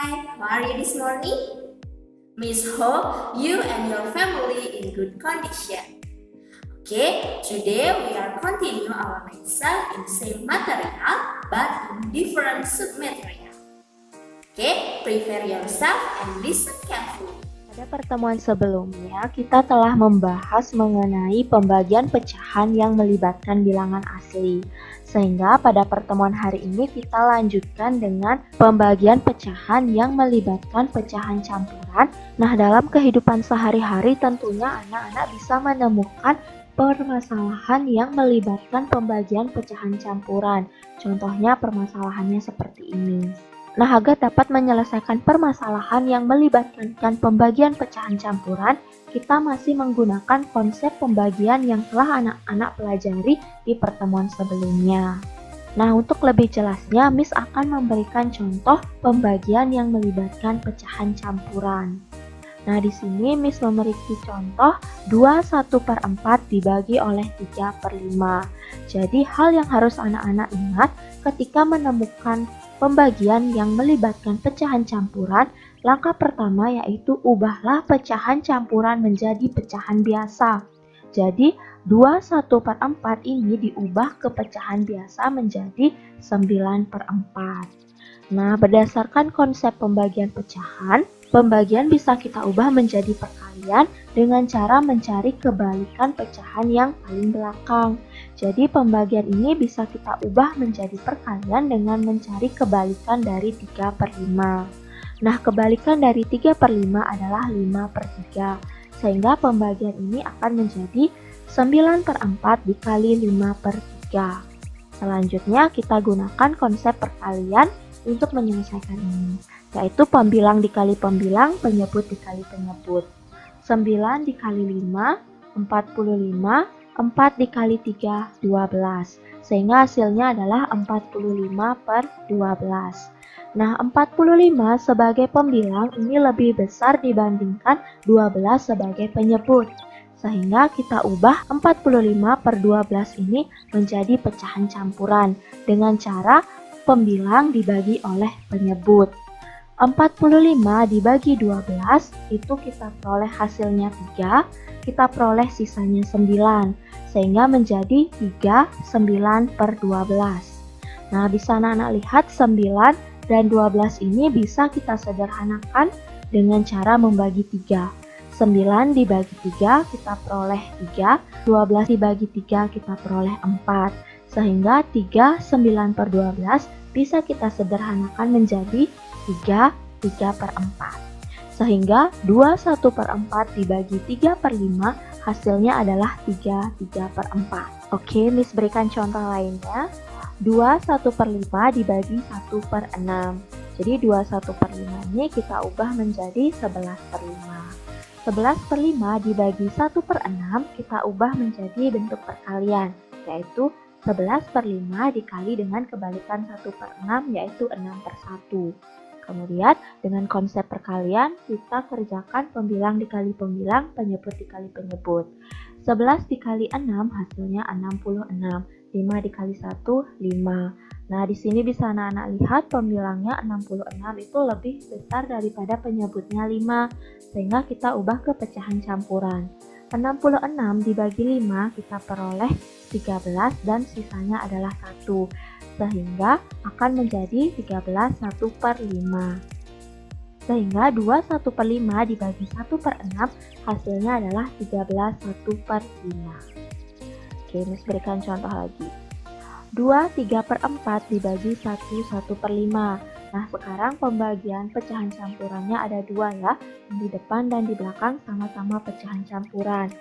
How are you this morning? Miss hope you and your family in good condition. Okay, today we are continue our lesson in same material but in different submaterial. Okay, prepare yourself and listen carefully. Pada pertemuan sebelumnya, kita telah membahas mengenai pembagian pecahan yang melibatkan bilangan asli. Sehingga pada pertemuan hari ini kita lanjutkan dengan pembagian pecahan yang melibatkan pecahan campuran. Nah, dalam kehidupan sehari-hari tentunya anak-anak bisa menemukan permasalahan yang melibatkan pembagian pecahan campuran. Contohnya permasalahannya seperti ini. Nah, agar dapat menyelesaikan permasalahan yang melibatkan pembagian pecahan campuran, kita masih menggunakan konsep pembagian yang telah anak-anak pelajari di pertemuan sebelumnya. Nah, untuk lebih jelasnya, Miss akan memberikan contoh pembagian yang melibatkan pecahan campuran. Nah, di sini Miss memiliki contoh 2/1/4 dibagi oleh 3/5. Jadi, hal yang harus anak-anak ingat ketika menemukan pembagian yang melibatkan pecahan campuran, langkah pertama yaitu ubahlah pecahan campuran menjadi pecahan biasa. Jadi 2/1/4 ini diubah ke pecahan biasa menjadi 9/4. Nah, berdasarkan konsep pembagian pecahan, pembagian bisa kita ubah menjadi perkalian dengan cara mencari kebalikan pecahan yang paling belakang. Jadi pembagian ini bisa kita ubah menjadi perkalian dengan mencari kebalikan dari 3/5. Nah, kebalikan dari 3/5 adalah 5/3. Sehingga pembagian ini akan menjadi 9/4 dikali 5/3. Selanjutnya kita gunakan konsep perkalian untuk menyelesaikan ini, yaitu pembilang dikali pembilang, penyebut dikali penyebut. 9 dikali 5, 45, 4 dikali 3, 12. Sehingga hasilnya adalah 45/12. Nah, 45 sebagai pembilang ini lebih besar dibandingkan 12 sebagai penyebut. Sehingga kita ubah 45/12 ini menjadi pecahan campuran dengan cara pembilang dibagi oleh penyebut. 45 dibagi 12 itu kita peroleh hasilnya 3, kita peroleh sisanya 9, sehingga menjadi 39/12. Nah, bisa anak-anak lihat 9 dan 12 ini bisa kita sederhanakan dengan cara membagi 3. 9 dibagi 3 kita peroleh 3, 12 dibagi 3 kita peroleh 4. Sehingga 39/12 bisa kita sederhanakan menjadi 3/4. Sehingga 2/1/4 dibagi 3/5 hasilnya adalah 3/4. Oke, Miss berikan contoh lainnya. 2/1/5 dibagi 1/6. Jadi 2/1/5 ini kita ubah menjadi 11/5. 11/5 dibagi 1/6 kita ubah menjadi bentuk perkalian, yaitu 11/5 dikali dengan kebalikan 1/6 yaitu 6/1. Kemudian dengan konsep perkalian kita kerjakan pembilang dikali pembilang, penyebut dikali penyebut. 11 dikali 6 hasilnya 66. 5 dikali 1, 5. Nah, di sini bisa anak-anak lihat pembilangnya 66 itu lebih besar daripada penyebutnya 5, sehingga kita ubah ke pecahan campuran. 66 dibagi 5 kita peroleh 13 dan sisanya adalah 1, sehingga akan menjadi 13 1/5. Sehingga 21/5 dibagi 1/6 hasilnya adalah 13 1/5. Oke, Miss berikan contoh lagi. 2 3/4 dibagi 1 1/5. Nah, sekarang pembagian pecahan campurannya ada 2 ya. Di depan dan di belakang sama-sama pecahan campuran.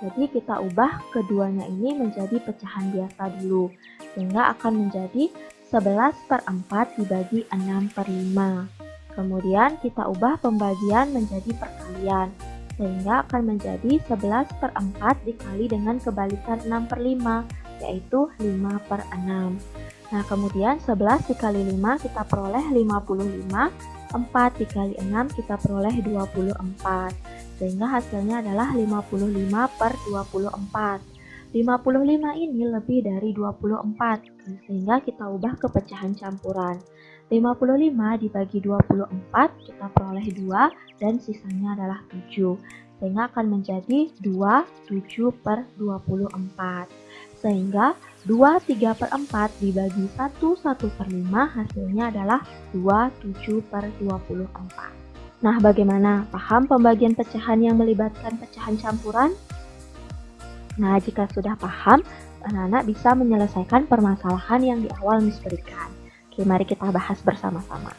Jadi kita ubah keduanya ini menjadi pecahan biasa dulu. Sehingga akan menjadi 11/4 dibagi 6/5. Kemudian kita ubah pembagian menjadi perkalian. Sehingga akan menjadi 11/4 dikali dengan kebalikan 6/5, yaitu 5/6. Nah, kemudian 11 dikali 5 kita peroleh 55, 4 dikali 6 kita peroleh 24, sehingga hasilnya adalah 55/24. 55 ini lebih dari 24, sehingga kita ubah ke pecahan campuran. 55 dibagi 24 kita peroleh 2 dan sisanya adalah 7. Sehingga akan menjadi 27 per 24. Sehingga 23 per 4 dibagi 1 per 5 hasilnya adalah 27 per 24. Nah, bagaimana? Paham pembagian pecahan yang melibatkan pecahan campuran? Nah, jika sudah paham, anak-anak bisa menyelesaikan permasalahan yang di awal Miss berikan. Oke, mari kita bahas bersama-sama.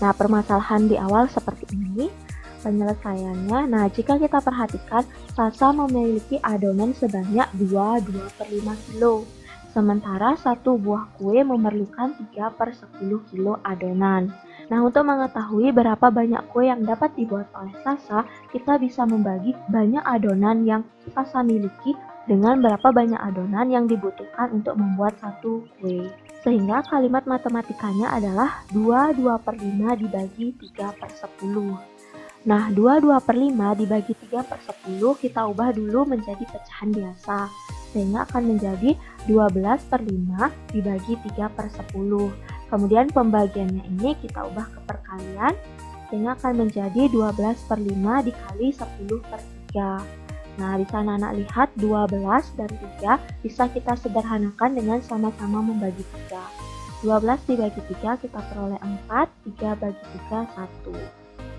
Nah, permasalahan di awal seperti ini penyelesaiannya. Nah, jika kita perhatikan, Sasa memiliki adonan sebanyak 2/5 kilo. Sementara satu buah kue memerlukan 3/10 kilo adonan. Nah, untuk mengetahui berapa banyak kue yang dapat dibuat oleh Sasa, kita bisa membagi banyak adonan yang Sasa miliki dengan berapa banyak adonan yang dibutuhkan untuk membuat satu kue. Sehingga kalimat matematikanya adalah 2/5 dibagi 3/10. Nah, 2/5 dibagi 3/10 kita ubah dulu menjadi pecahan biasa. Sehingga akan menjadi 12/5 dibagi 3/10. Kemudian pembagiannya ini kita ubah ke perkalian. Sehingga akan menjadi 12/5 dikali 10/3. Nah, di sana anak lihat 12 dan 3 bisa kita sederhanakan dengan sama-sama membagi 3. 12 dibagi 3 kita peroleh 4, 3 bagi 3, 1.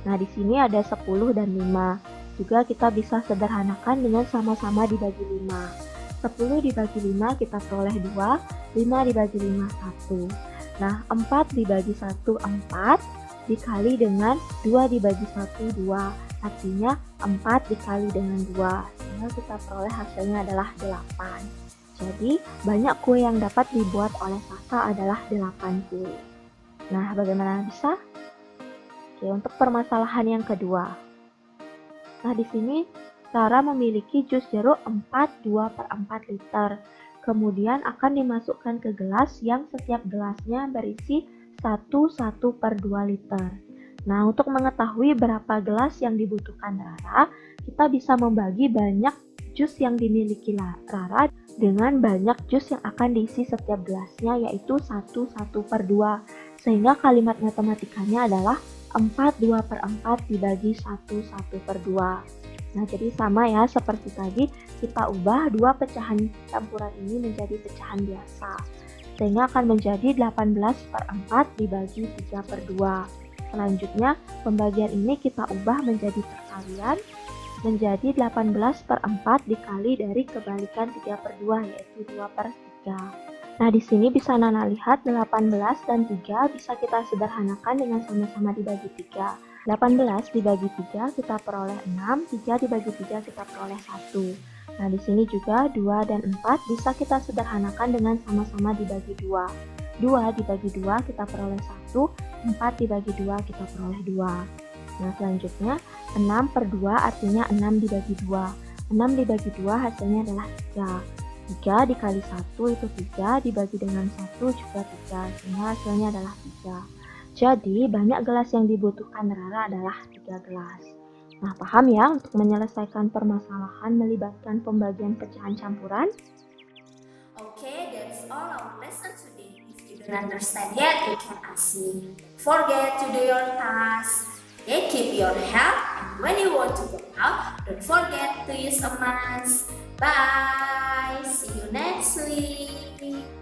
Nah, di sini ada 10 dan 5. Juga kita bisa sederhanakan dengan sama-sama dibagi 5. 10 dibagi 5 kita peroleh 2, 5 dibagi 5, 1. Nah, 4 dibagi 1, 4, dikali dengan 2 dibagi 1, 2. Artinya 4 dikali dengan 2, sehingga kita peroleh hasilnya adalah 8. Jadi, banyak kue yang dapat dibuat oleh Sasa adalah 8 kue. Nah, bagaimana bisa? Oke, untuk permasalahan yang kedua. Nah, di sini Sarah memiliki jus jeruk 2/4 liter. Kemudian akan dimasukkan ke gelas yang setiap gelasnya berisi 1/2 liter. Nah, untuk mengetahui berapa gelas yang dibutuhkan Rara, kita bisa membagi banyak jus yang dimiliki Rara dengan banyak jus yang akan diisi setiap gelasnya, yaitu 1/2. Sehingga kalimat matematikanya adalah 4/4 dibagi 1/2. Nah, jadi sama ya seperti tadi, kita ubah dua pecahan campuran ini menjadi pecahan biasa. Sehingga akan menjadi 18/4 dibagi 3/2. Selanjutnya, pembagian ini kita ubah menjadi perkalian, menjadi 18/4 dikali dari kebalikan 3/2, yaitu 2/3. Nah, di sini bisa Nana lihat 18 dan 3 bisa kita sederhanakan dengan sama-sama dibagi 3. 18 dibagi 3 kita peroleh 6, 3 dibagi 3 kita peroleh 1. Nah, di sini juga 2 dan 4 bisa kita sederhanakan dengan sama-sama dibagi 2. 2 dibagi 2 kita peroleh 1, 4 dibagi 2 kita peroleh 2. Nah, selanjutnya 6/2 artinya 6 dibagi 2. 6 dibagi 2 hasilnya adalah 3. 3 dikali 1 itu 3, dibagi dengan 1 juga 3, sehingga hasilnya adalah 3. Jadi, banyak gelas yang dibutuhkan Rara adalah 3 gelas. Nah, paham ya untuk menyelesaikan permasalahan melibatkan pembagian pecahan campuran? Okay, that's all our lesson today. If you don't understand yet, you can ask me. Forget to do your task. Okay, keep your health, and when you want to go out, don't forget to use a mask. Bye. See you next week.